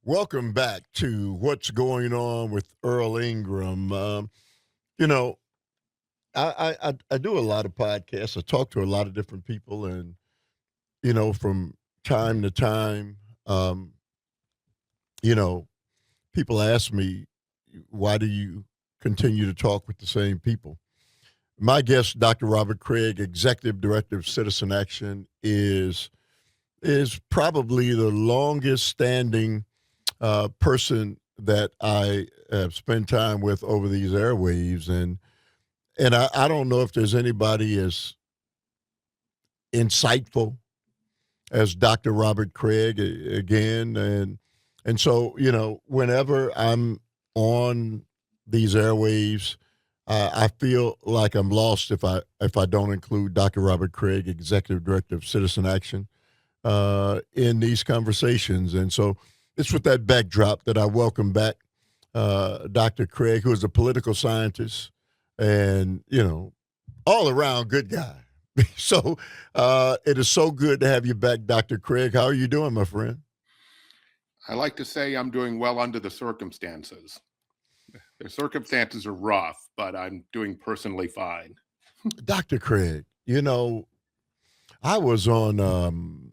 Welcome back to What's Going On with Earl Ingram. You know, I do a lot of podcasts. I talk to a lot of different people, and from time to time, um, you know, people ask me, "Why do you continue to talk with the same people?" My guest, Dr. Robert Kraig, Executive Director of Citizen Action, is probably the longest standing person that I have spent time with over these airwaves, and I don't know if there's anybody as insightful as Dr. Robert Kraig again, and so whenever I'm on these airwaves, I feel like I'm lost if I don't include Dr. Robert Kraig, Executive Director of Citizen Action, in these conversations. And so it's with that backdrop that I welcome back Dr. Kraig, who is a political scientist and, all around good guy. So it is so good to have you back, Dr. Kraig. How are you doing, my friend? I like to say I'm doing well under the circumstances. The circumstances are rough, but I'm doing personally fine. Dr. Kraig, I was on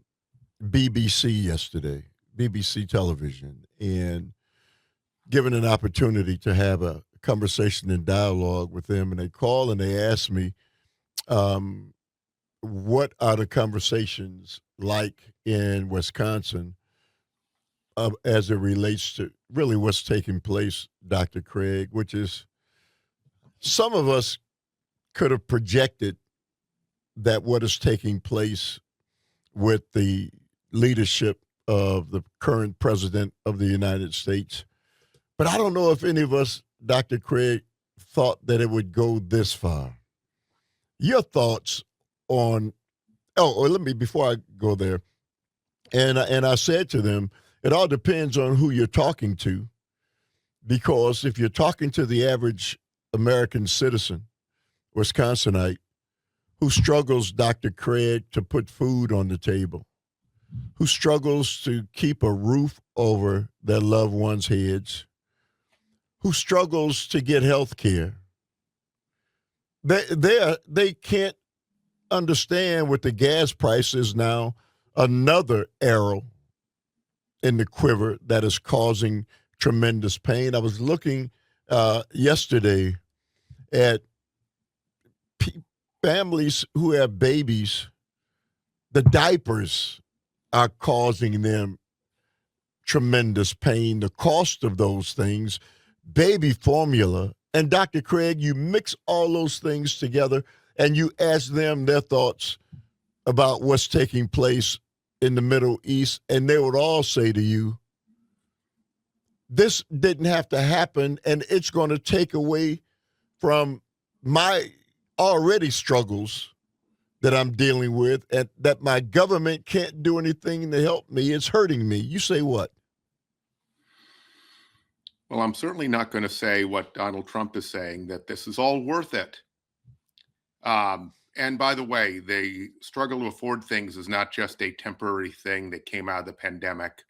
BBC yesterday, BBC television, and given an opportunity to have a conversation and dialogue with them. And they call and they ask me, um, what are the conversations like in Wisconsin as it relates to really what's taking place, Dr. Kraig, which is some of us could have projected that what is taking place with the leadership of the current president of the United States. But I don't know if any of us, Dr. Kraig, thought that it would go this far. Your thoughts on, or let me, before I go there, and I said to them, it all depends on who you're talking to, because if you're talking to the average American citizen, Wisconsinite, who struggles, Dr. Kraig, to put food on the table, who struggles to keep a roof over their loved ones' heads, who struggles to get health care, they can't understand with the gas prices now, another arrow in the quiver that is causing tremendous pain. I was looking yesterday at families who have babies. The diapers are causing them tremendous pain. The cost of those things, baby formula. And Dr. Kraig, you mix all those things together and you ask them their thoughts about what's taking place in the Middle East, and they would all say to you, this didn't have to happen, and it's going to take away from my already struggles that I'm dealing with, and that my government can't do anything to help me. It's hurting me. You say what? Well, I'm certainly not going to say what Donald Trump is saying, that this is all worth it. And by the way, the struggle to afford things is not just a temporary thing that came out of the pandemic.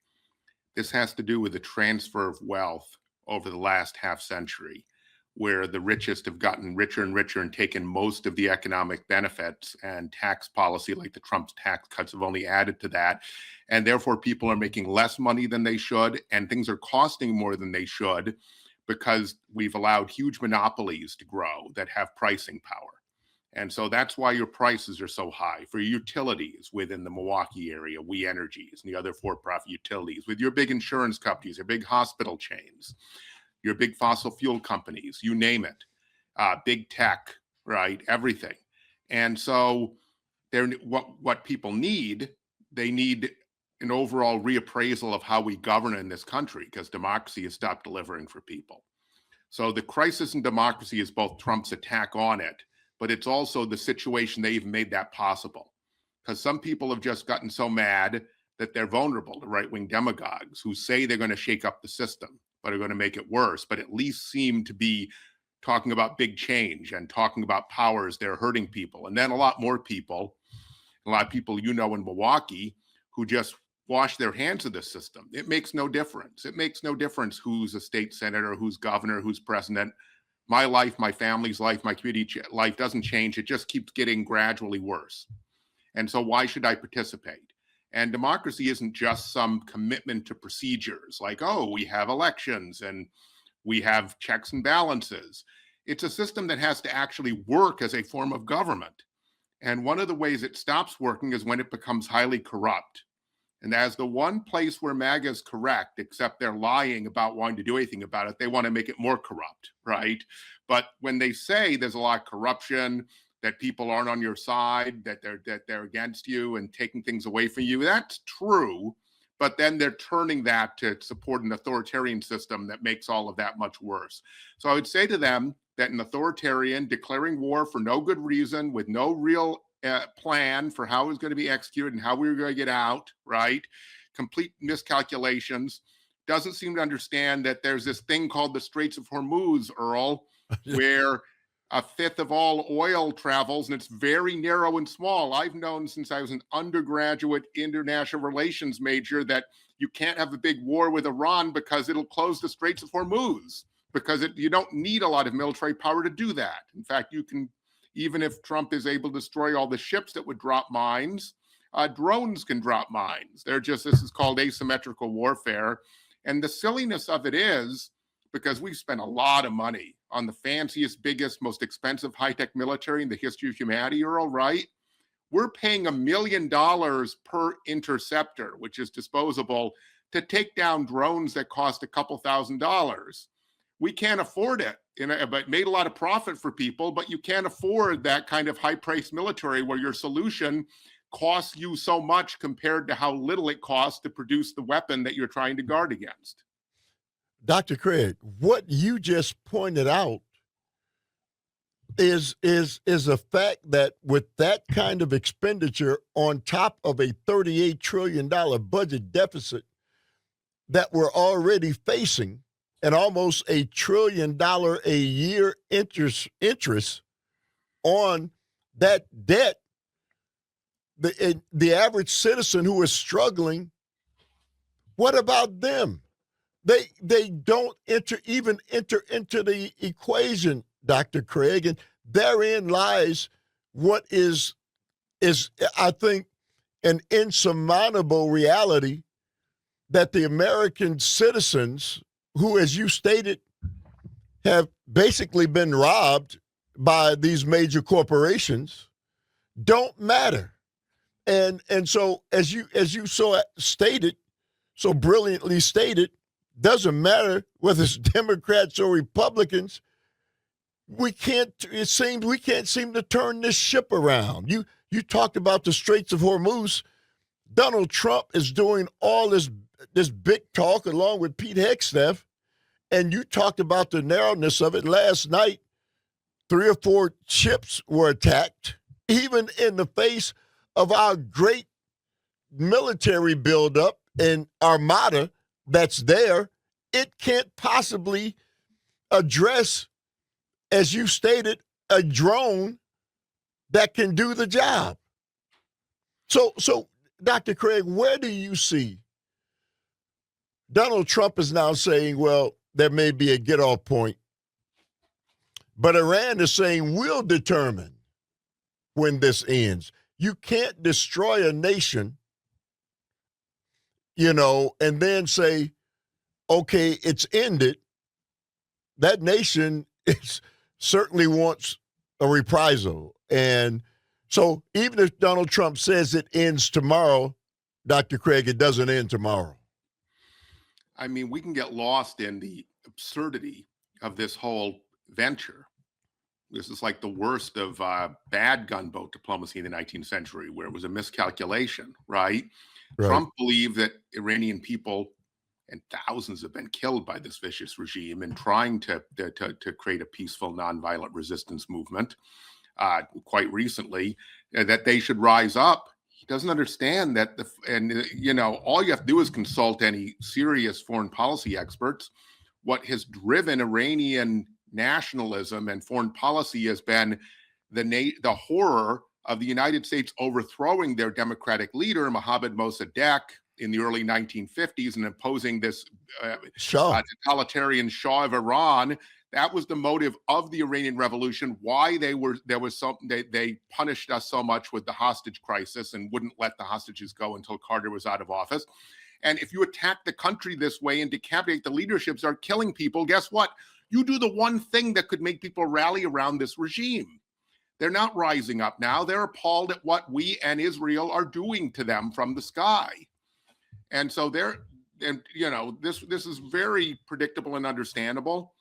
This has to do with the transfer of wealth over the last half century, where the richest have gotten richer and richer and taken most of the economic benefits, and tax policy like the Trump's tax cuts have only added to that. And therefore, people are making less money than they should, and things are costing more than they should because we've allowed huge monopolies to grow that have pricing power. And so that's why your prices are so high for utilities within the Milwaukee area, WeEnergies and the other for-profit utilities, with your big insurance companies, your big hospital chains, your big fossil fuel companies, you name it, big tech, right? Everything. And so what people need, they need an overall reappraisal of how we govern in this country, because democracy has stopped delivering for people. So the crisis in democracy is both Trump's attack on it, but it's also the situation they even made that possible. Because some people have just gotten so mad that they're vulnerable to right-wing demagogues who say they're going to shake up the system, but are going to make it worse, but at least seem to be talking about big change and talking about powers that are hurting people. And then a lot of people in Milwaukee who just wash their hands of this system. It makes no difference. It makes no difference who's a state senator, who's governor, who's president. My life, my family's life, my community life doesn't change. It just keeps getting gradually worse. And so why should I participate? And democracy isn't just some commitment to procedures like, oh, we have elections and we have checks and balances. It's a system that has to actually work as a form of government. And one of the ways it stops working is when it becomes highly corrupt. And as the one place where MAGA is correct, except they're lying about wanting to do anything about it, they want to make it more corrupt, right? But when they say there's a lot of corruption, that people aren't on your side, that they're against you and taking things away from you, that's true. But then they're turning that to support an authoritarian system that makes all of that much worse. So I would say to them that an authoritarian declaring war for no good reason, with no real plan for how it was going to be executed and how we were going to get out, right? Complete miscalculations. Doesn't seem to understand that there's this thing called the Straits of Hormuz, Earl, where a fifth of all oil travels, and it's very narrow and small. I've known since I was an undergraduate international relations major that you can't have a big war with Iran because it'll close the Straits of Hormuz, because you don't need a lot of military power to do that. In fact, you can, even if Trump is able to destroy all the ships that would drop mines, drones can drop mines. This is called asymmetrical warfare. And the silliness of it is, because we've spent a lot of money on the fanciest, biggest, most expensive high-tech military in the history of humanity, Earl, right? We're paying $1 million per interceptor, which is disposable, to take down drones that cost a couple $1,000s. We can't afford it, but made a lot of profit for people, but you can't afford that kind of high-priced military where your solution costs you so much compared to how little it costs to produce the weapon that you're trying to guard against. Dr. Kraig, what you just pointed out is a fact that with that kind of expenditure on top of a $38 trillion budget deficit that we're already facing, and almost $1 trillion a year interest on that debt, the average citizen who is struggling, what about them? They don't enter into the equation, Dr. Kraig, and therein lies what is I think an insurmountable reality that the American citizens, who, as you stated, have basically been robbed by these major corporations, don't matter. And so as you so brilliantly stated, doesn't matter whether it's Democrats or Republicans. It seems we can't seem to turn this ship around. You talked about the Straits of Hormuz. Donald Trump is doing all this big talk along with Pete Hegseth, and you talked about the narrowness of it. Last night, 3 or 4 ships were attacked, even in the face of our great military buildup and armada that's there. It can't possibly address, as you stated, a drone that can do the job. So Dr. Kraig, where do you see Donald Trump is now saying, well, there may be a get-off point, but Iran is saying we'll determine when this ends. You can't destroy a nation, and then say, okay, it's ended. That nation certainly wants a reprisal. And so even if Donald Trump says it ends tomorrow, Dr. Kraig, it doesn't end tomorrow. I mean, we can get lost in the absurdity of this whole venture. This is like the worst of bad gunboat diplomacy in the 19th century, where it was a miscalculation, right? Trump believed that Iranian people, and thousands have been killed by this vicious regime in trying to create a peaceful, nonviolent resistance movement. Quite recently, that they should rise up. He doesn't understand that all you have to do is consult any serious foreign policy experts. What has driven Iranian nationalism and foreign policy has been the horror of the United States overthrowing their democratic leader, Mohammad Mossadegh, in the early 1950s and imposing this Sure. totalitarian Shah of Iran. That was the motive of the Iranian Revolution. Why they punished us so much with the hostage crisis and wouldn't let the hostages go until Carter was out of office. And if you attack the country this way and decapitate the leadership, start killing people, guess what? You do the one thing that could make people rally around this regime. They're not rising up now. They're appalled at what we and Israel are doing to them from the sky. And so this is very predictable and understandable.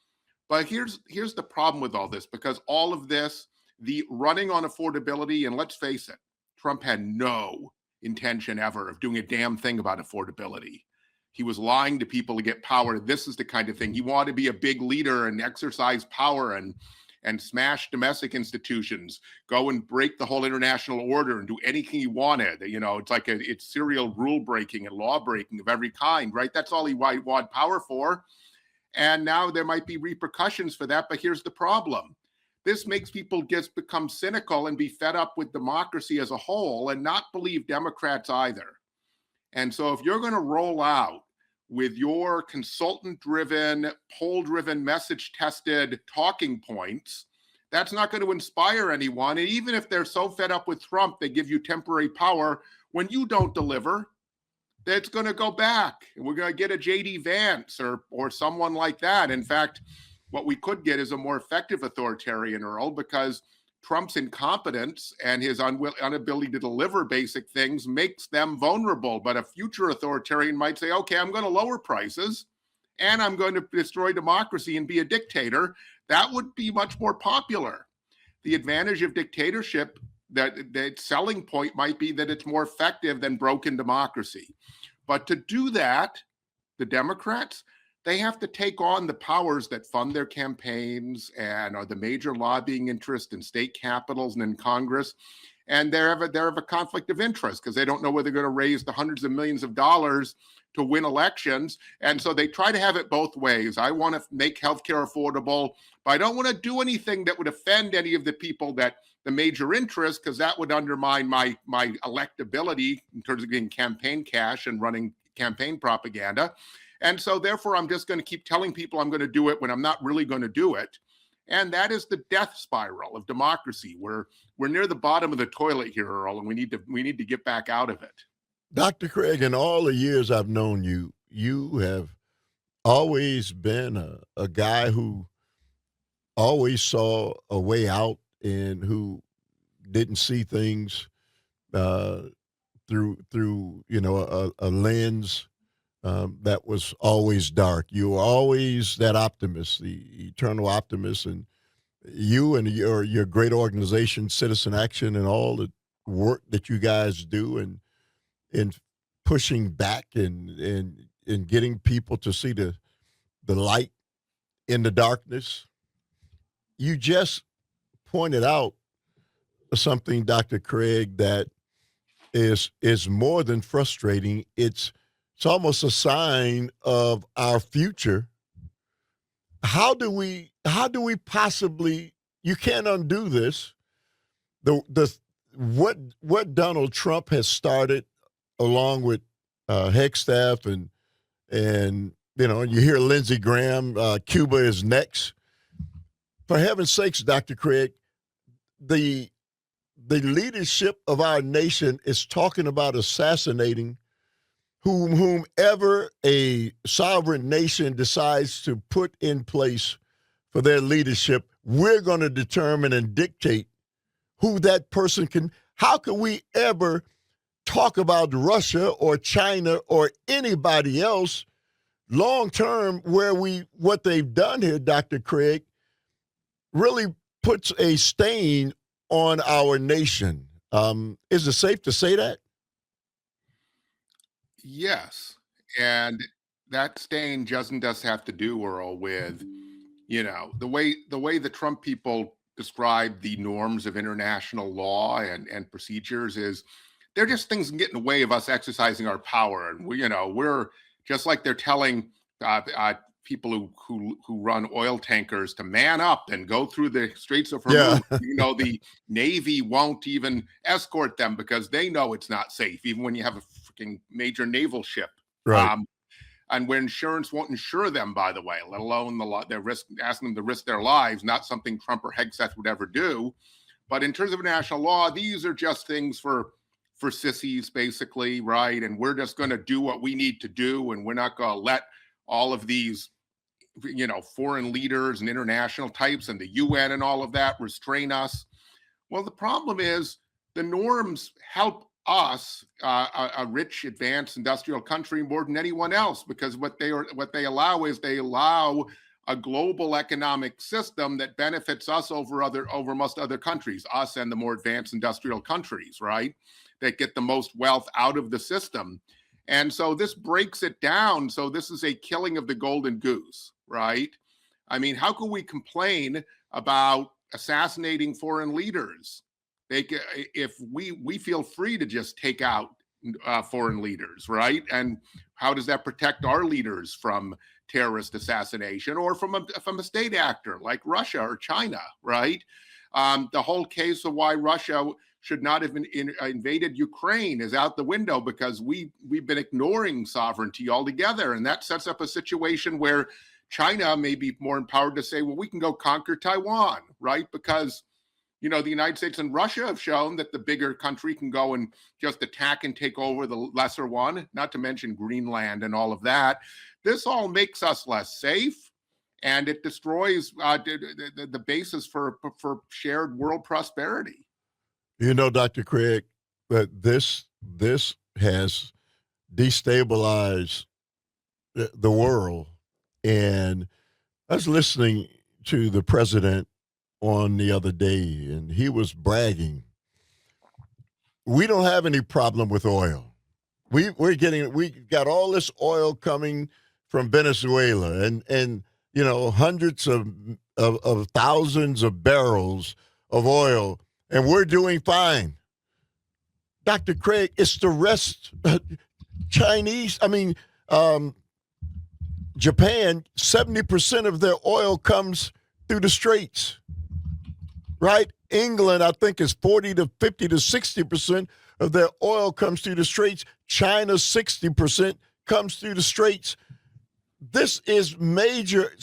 But here's the problem with all this, because all of this, the running on affordability, and let's face it, Trump had no intention ever of doing a damn thing about affordability. He was lying to people to get power. This is the kind of thing. He wanted to be a big leader and exercise power and smash domestic institutions, go and break the whole international order and do anything he wanted. It's like it's serial rule breaking and law breaking of every kind, right? That's all he wanted power for. And now there might be repercussions for that. But here's the problem. This makes people just become cynical and be fed up with democracy as a whole and not believe Democrats either. And so if you're going to roll out with your consultant-driven, poll-driven, message-tested talking points, that's not going to inspire anyone. And even if they're so fed up with Trump, they give you temporary power. When you don't deliver, that's going to go back. And we're going to get a J.D. Vance or someone like that. In fact, what we could get is a more effective authoritarian, Earl, because Trump's incompetence and his inability to deliver basic things makes them vulnerable. But a future authoritarian might say, okay, I'm going to lower prices and I'm going to destroy democracy and be a dictator. That would be much more popular. The advantage of dictatorship, that selling point might be that it's more effective than broken democracy. But to do that, the Democrats, they have to take on the powers that fund their campaigns and are the major lobbying interest in state capitals and in Congress. And they have a conflict of interest because they don't know whether they're going to raise the hundreds of millions of dollars to win elections. And so they try to have it both ways. I want to make healthcare affordable, but I don't want to do anything that would offend any of the people that the major interest, because that would undermine my electability in terms of getting campaign cash and running campaign propaganda. And so therefore, I'm just going to keep telling people I'm going to do it when I'm not really going to do it. And that is the death spiral of democracy. We're near the bottom of the toilet here, Earl, and we need to get back out of it. Dr. Kraig, in all the years I've known you, you have always been a guy who always saw a way out and who didn't see things through a lens that was always dark. You were always that optimist, the eternal optimist, and you and your great organization, Citizen Action, and all the work that you guys do, and in pushing back and getting people to see the light in the darkness. You just pointed out something, Dr. Kraig, that is more than frustrating. It's almost a sign of our future. How do we possibly? You can't undo this. What Donald Trump has started, along with Hegstaff and you hear Lindsey Graham, Cuba is next. For heaven's sakes, Dr. Kraig, the leadership of our nation is talking about assassinating whomever a sovereign nation decides to put in place for their leadership. We're going to determine and dictate who that person can. How can we ever talk about Russia or China or anybody else long term, where what they've done here, Dr. Kraig, really puts a stain on our nation? Is it safe to say that? Yes. And that stain doesn't just have to do, Earl, with, the way the Trump people describe the norms of international law and procedures is they're just things that get in the way of us exercising our power. And we're just like they're telling people who run oil tankers to man up and go through the Straits of Hormuz. Yeah. The Navy won't even escort them because they know it's not safe, even when you have freaking major naval ship. Right. And where insurance won't insure them, by the way, let alone their risk, asking them to risk their lives, not something Trump or Hegseth would ever do. But in terms of national law, these are just things for sissies, basically, right? And we're just going to do what we need to do, and we're not going to let all of these, foreign leaders and international types and the UN and all of that restrain us. Well, the problem is the norms help us, a rich, advanced industrial country, more than anyone else, because what they allow a global economic system that benefits us over most other countries, us and the more advanced industrial countries, right? That get the most wealth out of the system. And so this breaks it down. So this is a killing of the golden goose, right? I mean, how can we complain about assassinating foreign leaders? If we feel free to just take out foreign leaders, right? And how does that protect our leaders from terrorist assassination or from a state actor like Russia or China, right? The whole case of why Russia should not have invaded Ukraine is out the window because we've been ignoring sovereignty altogether, and that sets up a situation where China may be more empowered to say, well, we can go conquer Taiwan, right? Because the United States and Russia have shown that the bigger country can go and just attack and take over the lesser one, not to mention Greenland and all of that. This all makes us less safe, and it destroys the basis for shared world prosperity. Dr. Kraig, that this has destabilized the world. And I was listening to the president on the other day, and he was bragging. We don't have any problem with oil. We got all this oil coming from Venezuela, and hundreds of thousands of barrels of oil, and we're doing fine. Dr. Kraig, it's the rest. Japan, 70% of their oil comes through the Straits, right? England, I think, is 40 to 50 to 60% of their oil comes through the Straits. China, 60% comes through the Straits. This is major.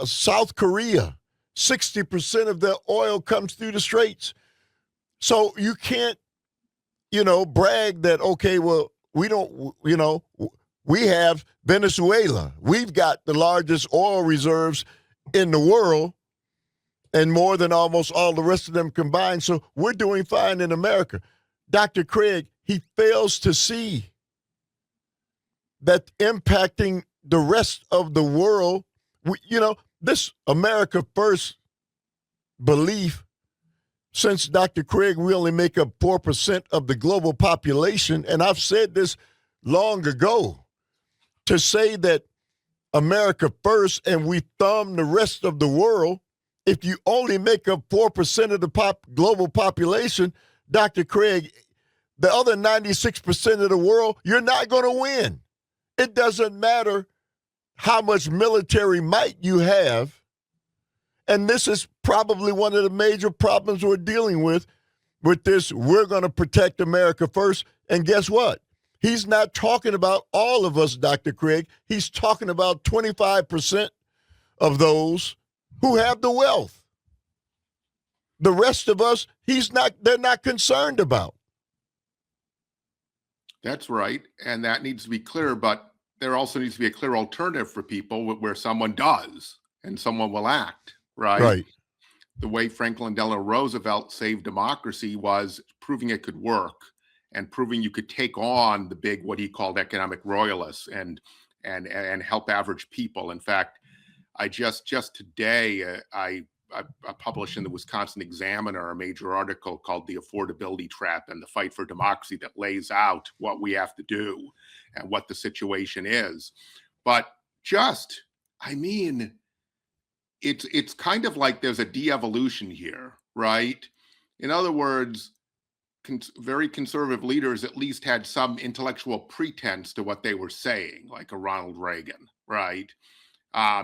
South Korea, 60% of their oil comes through the Straits. So you can't, brag that, okay, well, we don't, we have Venezuela. We've got the largest oil reserves in the world and more than almost all the rest of them combined. So we're doing fine in America. Dr. Kraig, he fails to see that impacting the rest of the world, this America First belief, since Dr. Kraig, we only make up 4% of the global population. And I've said this long ago, to say that America first and we thumb the rest of the world, if you only make up 4% of the global population, Dr. Kraig, the other 96% of the world, you're not going to win. It doesn't matter how much military might you have. And this is probably one of the major problems we're dealing with this. We're going to protect America first. And guess what? He's not talking about all of us, Dr. Kraig. He's talking about 25% of those who have the wealth. The rest of us, they're not concerned about. That's right. And that needs to be clear, but there also needs to be a clear alternative for people where someone does and someone will act, right? Right. The way Franklin Delano Roosevelt saved democracy was proving it could work and proving you could take on the big, what he called economic royalists and help average people. In fact, I just today, I published in the Wisconsin Examiner a major article called The Affordability Trap and the Fight for Democracy that lays out what we have to do and what the situation is. But it's kind of like there's a de-evolution here, right? In other words, very conservative leaders at least had some intellectual pretense to what they were saying, like a Ronald Reagan, right?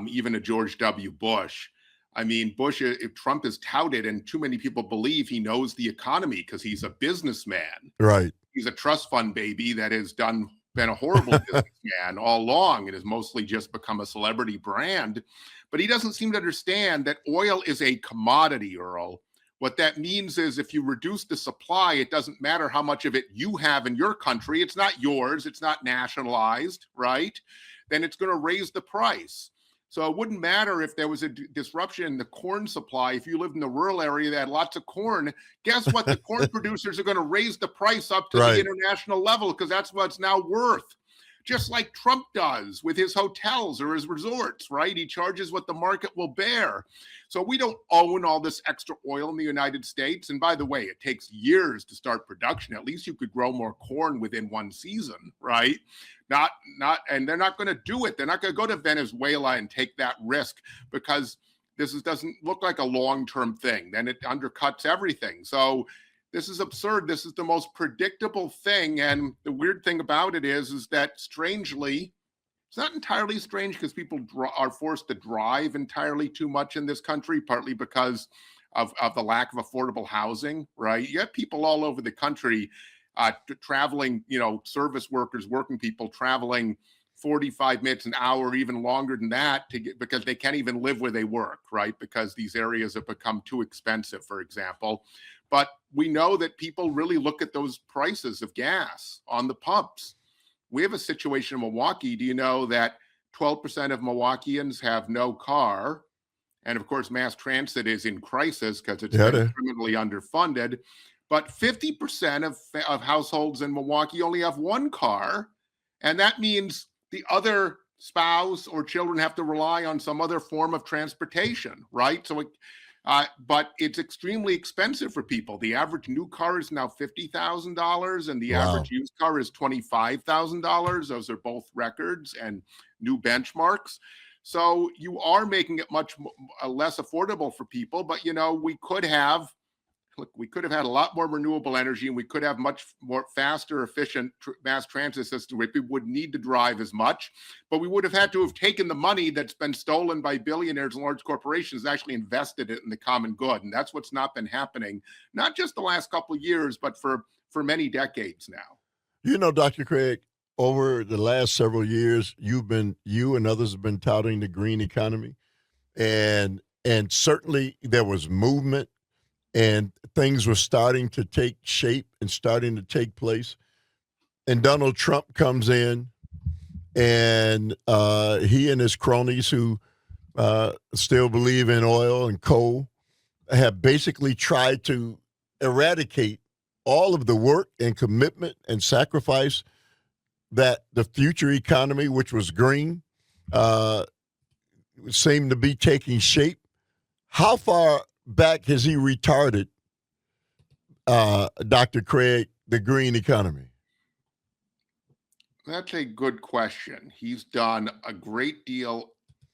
Even a George W. Bush. I mean, if Trump is touted, and too many people believe he knows the economy because he's a businessman. Right. He's a trust fund baby that has been a horrible businessman all along and has mostly just become a celebrity brand. But he doesn't seem to understand that oil is a commodity, Earl. What that means is if you reduce the supply, it doesn't matter how much of it you have in your country. It's not yours. It's not nationalized, right? Then it's going to raise the price. So it wouldn't matter if there was a disruption in the corn supply. If you lived in the rural area that had lots of corn, guess what? The corn producers are going to raise the price up to the international level because that's what it's now worth. Just like Trump does with his hotels or his resorts, right? He charges what the market will bear. So we don't own all this extra oil in the United States. And by the way, it takes years to start production. At least you could grow more corn within one season, right? And they're not going to do it. They're not going to go to Venezuela and take that risk because doesn't look like a long-term thing. Then it undercuts everything. So this is absurd. This is the most predictable thing. And the weird thing about it is that strangely, it's not entirely strange because people are forced to drive entirely too much in this country, partly because of the lack of affordable housing, right? You have people all over the country traveling, service workers, working people traveling 45 minutes, an hour, even longer than that because they can't even live where they work, right? Because these areas have become too expensive, for example. But we know that people really look at those prices of gas on the pumps. We have a situation in Milwaukee. Do you know that 12% of Milwaukeeans have no car? And of course, mass transit is in crisis because it's criminally underfunded. But 50% of households in Milwaukee only have one car. And that means the other spouse or children have to rely on some other form of transportation, right? So but it's extremely expensive for people. The average new car is now $50,000 and the average used car is $25,000. Those are both records and new benchmarks. So you are making it much less affordable for people, but we could have had a lot more renewable energy and we could have much more faster, efficient mass transit system where people would need to drive as much, but we would have had to have taken the money that's been stolen by billionaires and large corporations and actually invested it in the common good. And that's what's not been happening, not just the last couple of years, but for many decades now. Dr. Kraig, over the last several years, you and others have been touting the green economy, and certainly there was movement and things were starting to take shape and starting to take place. And Donald Trump comes in, and he and his cronies who still believe in oil and coal have basically tried to eradicate all of the work and commitment and sacrifice that the future economy, which was green, seemed to be taking shape. How far back has he retarded, Dr. Kraig, the green economy? That's a good question. He's done a great deal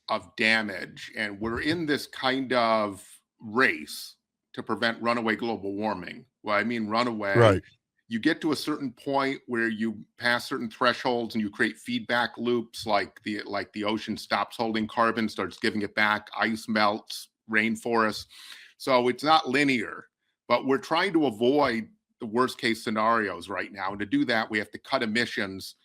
of damage, and we're in this kind of race to prevent runaway global warming. Well, I mean runaway. Right. You get to a certain point where you pass certain thresholds and you create feedback loops, like the ocean stops holding carbon, starts giving it back, ice melts, rainforests. So it's not linear, but we're trying to avoid the worst case scenarios right now. And to do that, we have to cut emissions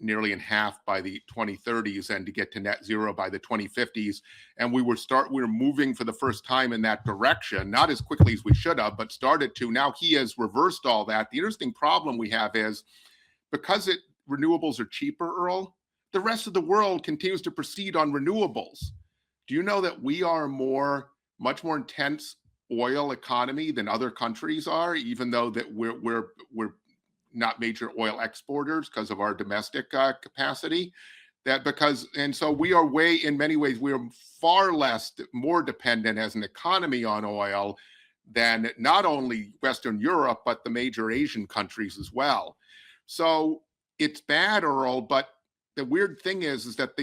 nearly in half by the 2030s and to get to net zero by the 2050s. And we're moving for the first time in that direction, not as quickly as we should have, but started to. Now he has reversed all that. The interesting problem we have is because renewables are cheaper, Earl, the rest of the world continues to proceed on renewables. Do you know that we are much more intense oil economy than other countries are, even though that we're not major oil exporters because of our domestic capacity? And so we are in many ways, we are far more dependent as an economy on oil than not only Western Europe, but the major Asian countries as well. So it's bad, Earl, but the weird thing is that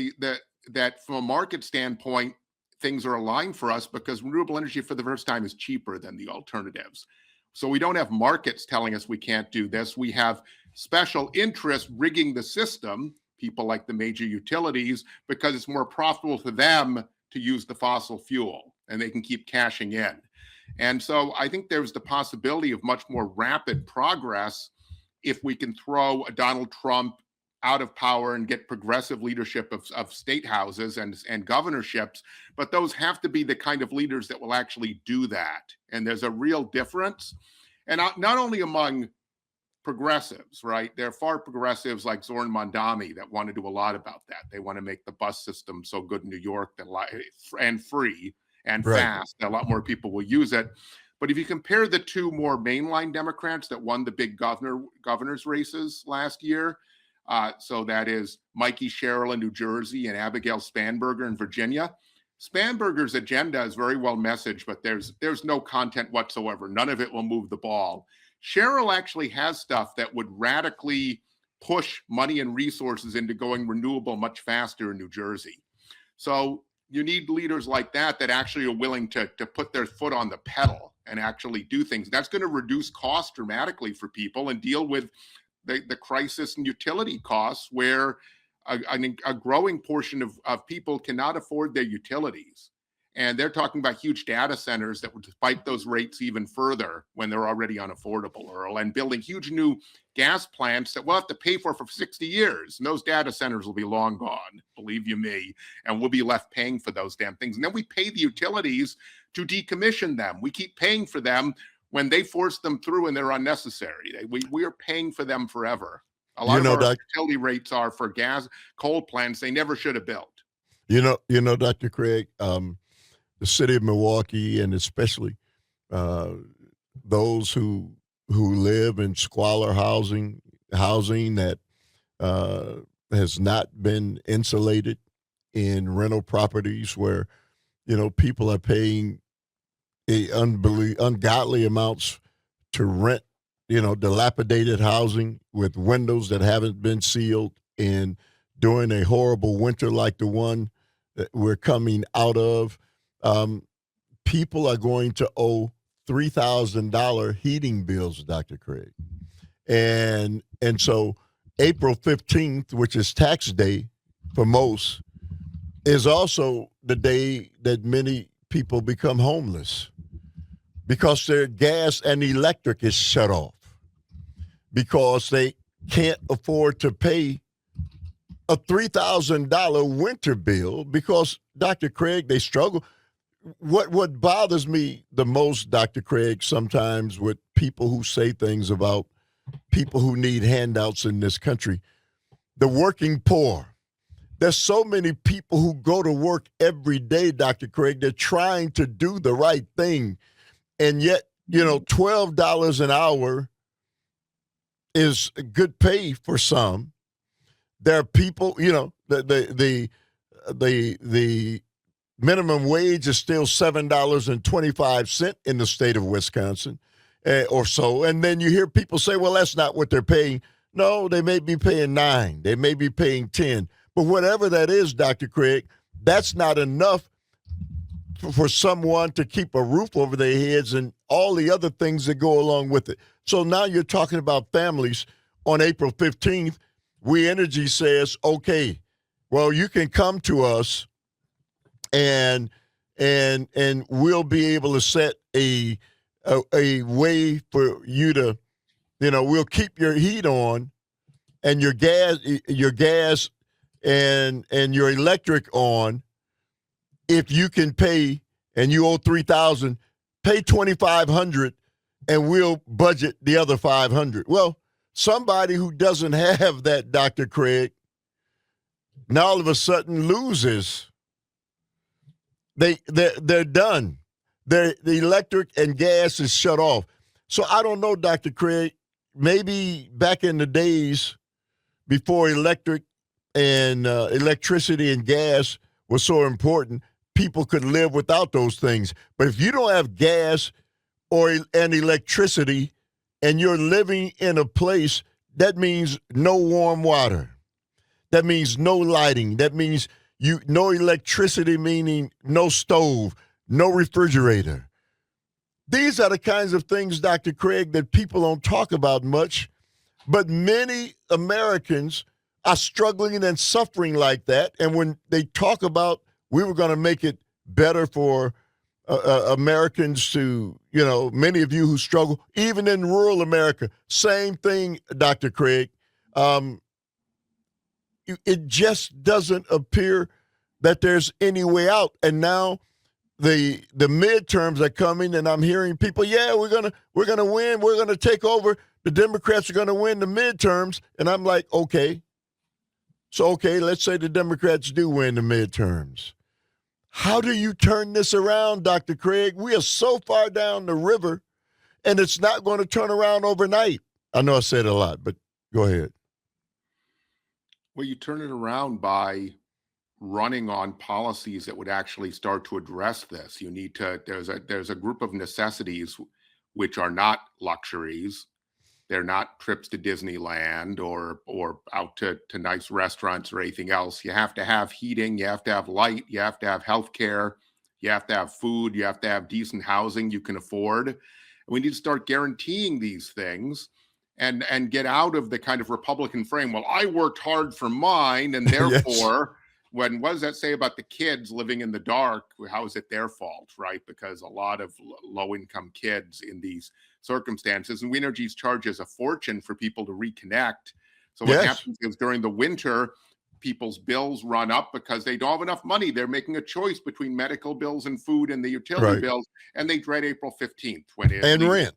that from a market standpoint, things are aligned for us because renewable energy for the first time is cheaper than the alternatives. So we don't have markets telling us we can't do this. We have special interests rigging the system, people like the major utilities, because it's more profitable for them to use the fossil fuel. and they can keep cashing in. And so I think there's the possibility of much more rapid progress if we can throw a Donald Trump out of power and get progressive leadership of state houses and governorships. But those have to be the kind of leaders that will actually do that. And there's a real difference. And not only among progressives, right? There are far progressives like Zoran Mondani that want to do a lot about that. They want to make the bus system so good in New York that and free and fast that a lot more people will use it. But if you compare the two more mainline Democrats that won the big governor's races last year, so that is Mikey Sherrill in New Jersey and Abigail Spanberger in Virginia. Spanberger's agenda is very well messaged, but there's no content whatsoever. None of it will move the ball. Sherrill actually has stuff that would radically push money and resources into going renewable much faster in New Jersey. So you need leaders like that actually are willing to put their foot on the pedal and actually do things. That's going to reduce costs dramatically for people and deal with the crisis in utility costs, where a growing portion of people cannot afford their utilities. And they're talking about huge data centers that would spike those rates even further when they're already unaffordable, Earl, and building huge new gas plants that we'll have to pay for 60 years. And those data centers will be long gone, believe you me, and we'll be left paying for those damn things. And then we pay the utilities to decommission them. We keep paying for them when they force them through and they're unnecessary. We are paying for them forever. A lot of our utility rates are for coal plants they never should have built. You know, Dr. Kraig, the city of Milwaukee, and especially those who live in squalor housing that has not been insulated in rental properties, where people are paying ungodly amounts to rent, dilapidated housing with windows that haven't been sealed, and during a horrible winter like the one that we're coming out of. People are going to owe $3,000 heating bills, Dr. Kraig. And so April 15th, which is tax day for most, is also the day that many people become homeless because their gas and electric is shut off, because they can't afford to pay a $3,000 winter bill, because, Dr. Kraig, they struggle. What bothers me the most, Dr. Kraig, sometimes with people who say things about people who need handouts in this country, the working poor. There's so many people who go to work every day, Dr. Kraig. They're trying to do the right thing. And yet, $12 an hour is good pay for some. There are people, the minimum wage is still $7.25 in the state of Wisconsin or so. And then you hear people say, well, that's not what they're paying. No, they may be paying $9. They may be paying $10. But whatever that is, Dr. Kraig, that's not enough for someone to keep a roof over their heads and all the other things that go along with it. So now you're talking about families. On April 15th, WeEnergies says, okay, well, you can come to us and we'll be able to set a way for you to, we'll keep your heat on and your gas and your electric on if you can pay, and you owe $3,000, pay $2,500 and we'll budget the other $500. Well, somebody who doesn't have that, Dr. Kraig, now all of a sudden loses. They're done. The electric and gas is shut off. So I don't know, Dr. Kraig, maybe back in the days before electricity and gas was so important, people could live without those things. But if you don't have gas and electricity and you're living in a place, that means no warm water. That means no lighting. That means no electricity, meaning no stove, no refrigerator. These are the kinds of things, Dr. Kraig, that people don't talk about much, but many Americans are struggling and suffering like that. And when they talk about we were going to make it better for Americans to, many of you who struggle, even in rural America, same thing, Dr. Kraig. Um, it just doesn't appear that there's any way out. And now the midterms are coming, and I'm hearing people, yeah, we're gonna win, we're gonna take over. The Democrats are gonna win the midterms, and I'm like, okay, let's say the Democrats do win the midterms. How do you turn this around, Dr. Kraig? We are so far down the river, and it's not going to turn around overnight. I know I said a lot, but go ahead. Well, you turn it around by running on policies that would actually start to address this. You need to, there's a group of necessities which are not luxuries. They're not trips to Disneyland or out to nice restaurants or anything else. You have to have heating, you have to have light, you have to have healthcare, you have to have food, you have to have decent housing you can afford. And we need to start guaranteeing these things and get out of the kind of Republican frame. Well, I worked hard for mine, and therefore, what does that say about the kids living in the dark? How is it their fault, right? Because a lot of low-income kids in these circumstances, and WeEnergies charges a fortune for people to reconnect. So what happens is during the winter, people's bills run up because they don't have enough money. They're making a choice between medical bills and food and the utility bills, and they dread April 15th when it rent.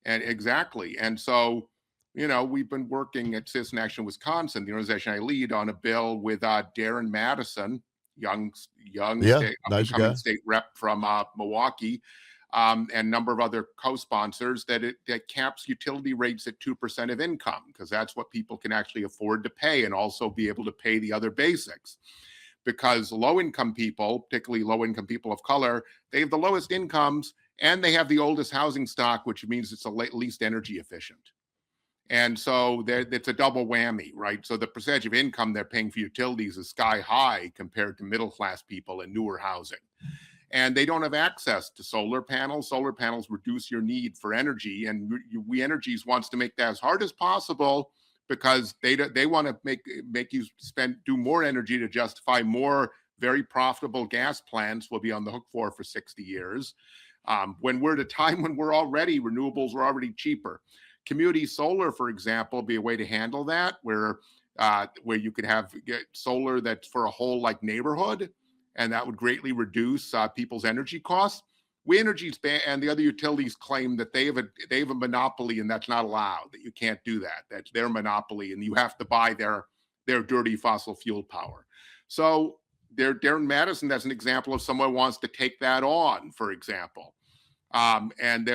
And exactly. And so, we've been working at Citizen Action Wisconsin, the organization I lead, on a bill with Darren Madison, young nice guy, state rep from Milwaukee, and a number of other co-sponsors that caps utility rates at 2% of income, because that's what people can actually afford to pay, and also be able to pay the other basics. Because low-income people, particularly low-income people of color, they have the lowest incomes, and they have the oldest housing stock, which means it's the least energy efficient. And so it's a double whammy, right? So the percentage of income they're paying for utilities is sky high compared to middle-class people in newer housing. And they don't have access to solar panels. Solar panels reduce your need for energy, and WeEnergies wants to make that as hard as possible, because they want to make you do more energy to justify more very profitable gas plants we'll be on the hook for 60 years. When we're at a time when renewables are already cheaper. Community solar, for example, be a way to handle that, where you could get solar that's for a whole neighborhood, and that would greatly reduce people's energy costs. WeEnergies and the other utilities claim that they have a monopoly, and that's not allowed, that you can't do that. That's their monopoly, and you have to buy their dirty fossil fuel power. So Darren Madison, that's an example of someone who wants to take that on, for example. And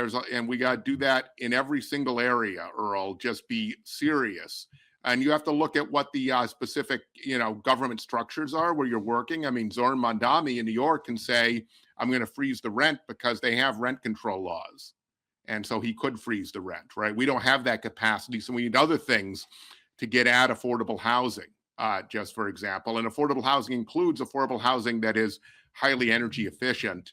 we got to do that in every single area, Earl. Just be serious. And you have to look at what the specific, government structures are where you're working. I mean, Zoran Mondami in New York can say, I'm going to freeze the rent because they have rent control laws. And so he could freeze the rent, right? We don't have that capacity. So we need other things to get at affordable housing, just for example. And affordable housing includes affordable housing that is highly energy efficient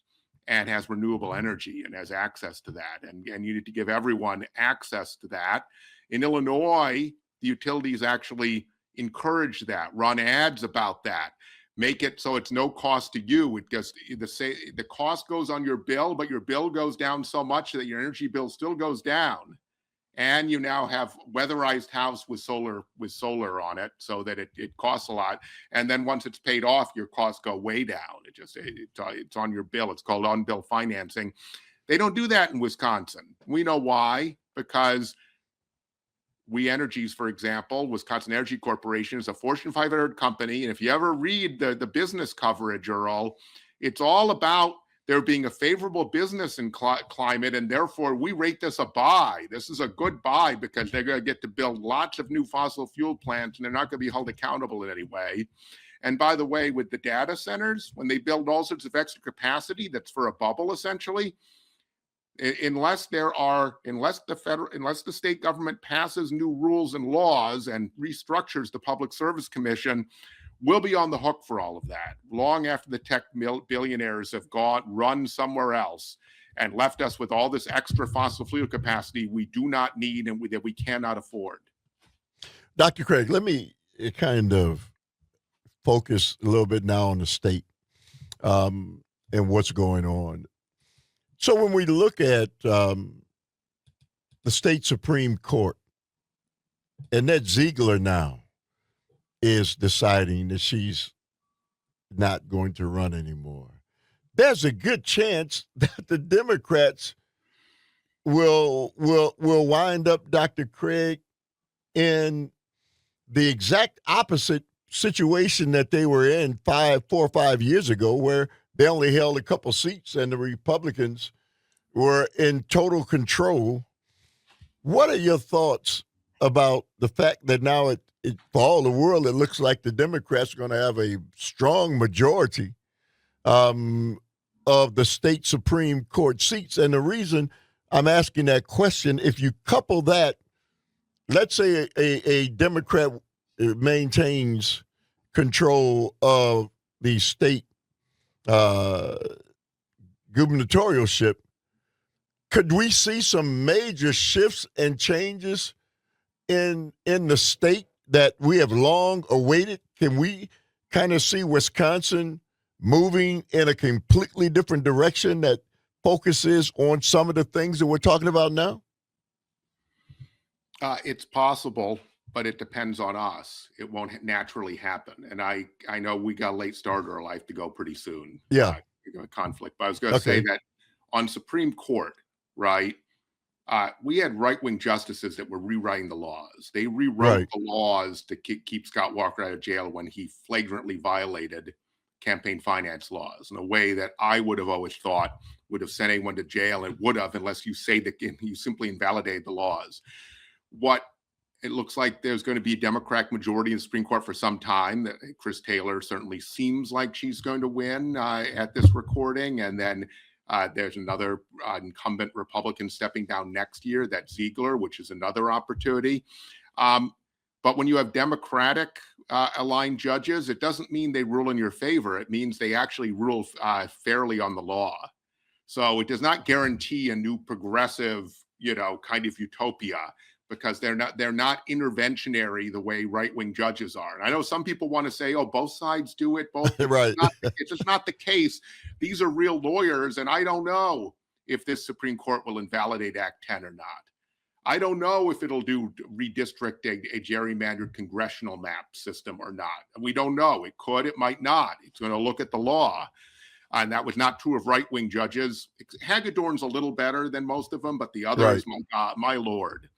and has renewable energy and has access to that. And you need to give everyone access to that. In Illinois, the utilities actually encourage that, run ads about that, make it so it's no cost to you. It just the cost goes on your bill, but your bill goes down so much that your energy bill still goes down. And you now have weatherized house with solar on it, so that it costs a lot. And then once it's paid off, your costs go way down. It's on your bill. It's called on-bill financing. They don't do that in Wisconsin. We know why, because WeEnergies, for example, Wisconsin Energy Corporation, is a Fortune 500 company. And if you ever read the business coverage, Earl, it's all about there being a favorable business and climate, and therefore we rate this a buy. This is a good buy because they're going to get to build lots of new fossil fuel plants, and they're not going to be held accountable in any way. And by the way, with the data centers, when they build all sorts of extra capacity that's for a bubble, essentially, unless the state government passes new rules and laws and restructures the Public Service Commission, we'll be on the hook for all of that long after the tech billionaires have run somewhere else and left us with all this extra fossil fuel capacity we do not need and that we cannot afford. Dr. Kraig, let me kind of focus a little bit now on the state. and what's going on. So when we look at the state Supreme Court, Annette Ziegler now is deciding that she's not going to run anymore. There's a good chance that the Democrats will wind up, Dr. Kraig, in the exact opposite situation that they were in 4 or 5 years ago, where they only held a couple seats and the Republicans were in total control. What are your thoughts about the fact that now for all the world, it looks like the Democrats are going to have a strong majority of the state Supreme Court seats? And the reason I'm asking that question, if you couple that, let's say a Democrat maintains control of the state gubernatorialship, could we see some major shifts and changes in the state that we have long awaited? Can we kind of see Wisconsin moving in a completely different direction that focuses on some of the things that we're talking about now? It's possible, but it depends on us. It won't naturally happen. And I know we got a late start, Earl. I have to go pretty soon. Yeah. Conflict. But I was going to say that on Supreme Court, right, we had right-wing justices that were rewriting the laws. They rewrote the laws to keep Scott Walker out of jail when he flagrantly violated campaign finance laws in a way that I would have always thought would have sent anyone to jail, and would have, unless you say that you simply invalidate the laws. What it looks like there's going to be a Democratic majority in the Supreme Court for some time. That Chris Taylor certainly seems like she's going to win at this recording. And then there's another incumbent Republican stepping down next year, that's Ziegler, which is another opportunity. But when you have Democratic aligned judges, it doesn't mean they rule in your favor. It means they actually rule fairly on the law. So it does not guarantee a new progressive, kind of utopia, because they're not interventionary the way right-wing judges are. And I know some people want to say, oh, both sides do it. Both right. It's just not the case. These are real lawyers, and I don't know if this Supreme Court will invalidate Act 10 or not. I don't know if it'll redistrict a gerrymandered congressional map system or not. We don't know. It could, it might not. It's going to look at the law. And that was not true of right-wing judges. Hagedorn's a little better than most of them, but the others, my Lord.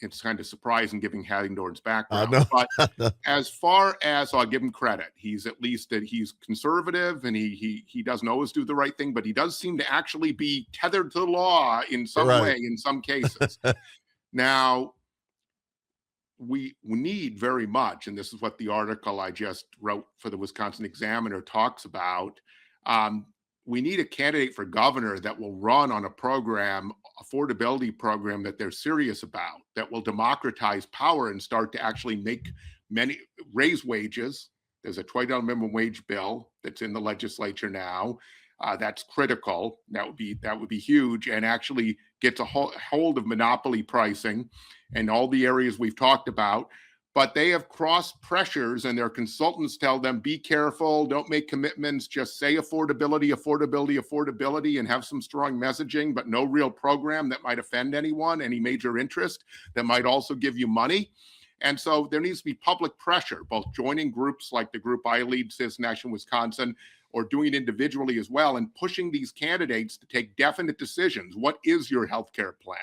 It's kind of surprising given Hagedorn's background. But as far as, I'll give him credit, he's at least that he's conservative, and he doesn't always do the right thing, but he does seem to actually be tethered to the law in some way, in some cases. Now, we need very much, and this is what the article I just wrote for the Wisconsin Examiner talks about, we need a candidate for governor that will run on a affordability program that they're serious about, that will democratize power and start to actually raise wages. There's a $20 minimum wage bill that's in the legislature now. That's critical. That would be huge, and actually gets a hold of monopoly pricing and all the areas we've talked about. But they have cross pressures, and their consultants tell them, be careful, don't make commitments, just say affordability, affordability, affordability, and have some strong messaging, but no real program that might offend anyone, any major interest that might also give you money. And so there needs to be public pressure, both joining groups like the group I lead, Citizen Action Wisconsin, or doing it individually as well, and pushing these candidates to take definite decisions. What is your healthcare plan?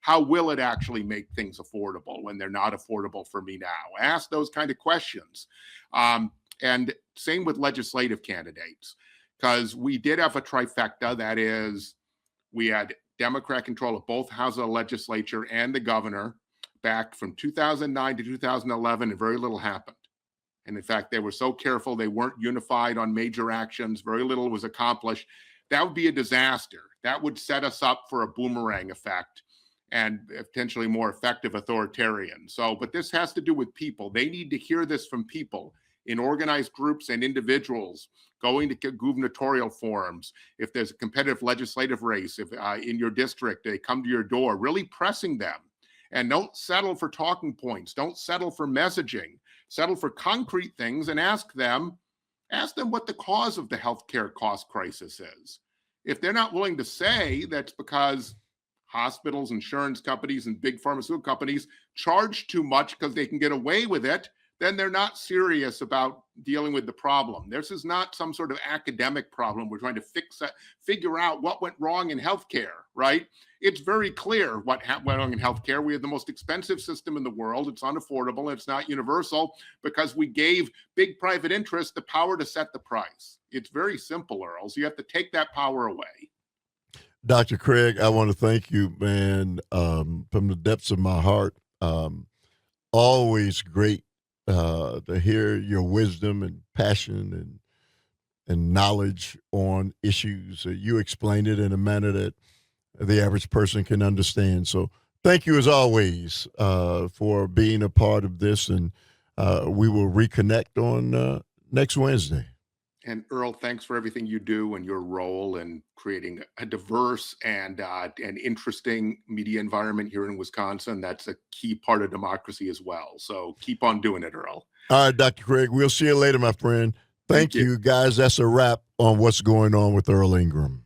How will it actually make things affordable when they're not affordable for me now? Ask those kind of questions. And same with legislative candidates, because we did have a trifecta. That is, we had Democrat control of both houses of the legislature and the governor back from 2009 to 2011, and very little happened. And in fact, they were so careful, they weren't unified on major actions. Very little was accomplished. That would be a disaster. That would set us up for a boomerang effect and potentially more effective authoritarian. But this has to do with people. They need to hear this from people in organized groups and individuals, going to gubernatorial forums. If there's a competitive legislative race, if in your district, they come to your door, really pressing them. And don't settle for talking points. Don't settle for messaging. Settle for concrete things and ask them, Ask them what the cause of the healthcare cost crisis is. If they're not willing to say that's because hospitals, insurance companies, and big pharmaceutical companies charge too much because they can get away with it, then they're not serious about dealing with the problem. This is not some sort of academic problem. We're trying to figure out what went wrong in healthcare, right? It's very clear what went wrong in healthcare. We have the most expensive system in the world. It's unaffordable. And it's not universal because we gave big private interests the power to set the price. It's very simple, Earl. So you have to take that power away. Dr. Kraig, I want to thank you, man, from the depths of my heart. Always great to hear your wisdom and passion and knowledge on issues. You explained it in a manner that the average person can understand. So thank you as always for being a part of this, and we will reconnect on next Wednesday. And Earl, thanks for everything you do and your role in creating a diverse and interesting media environment here in Wisconsin. That's a key part of democracy as well. So keep on doing it, Earl. All right, Dr. Kraig, we'll see you later, my friend. Thank you, guys. That's a wrap on what's going on with Earl Ingram.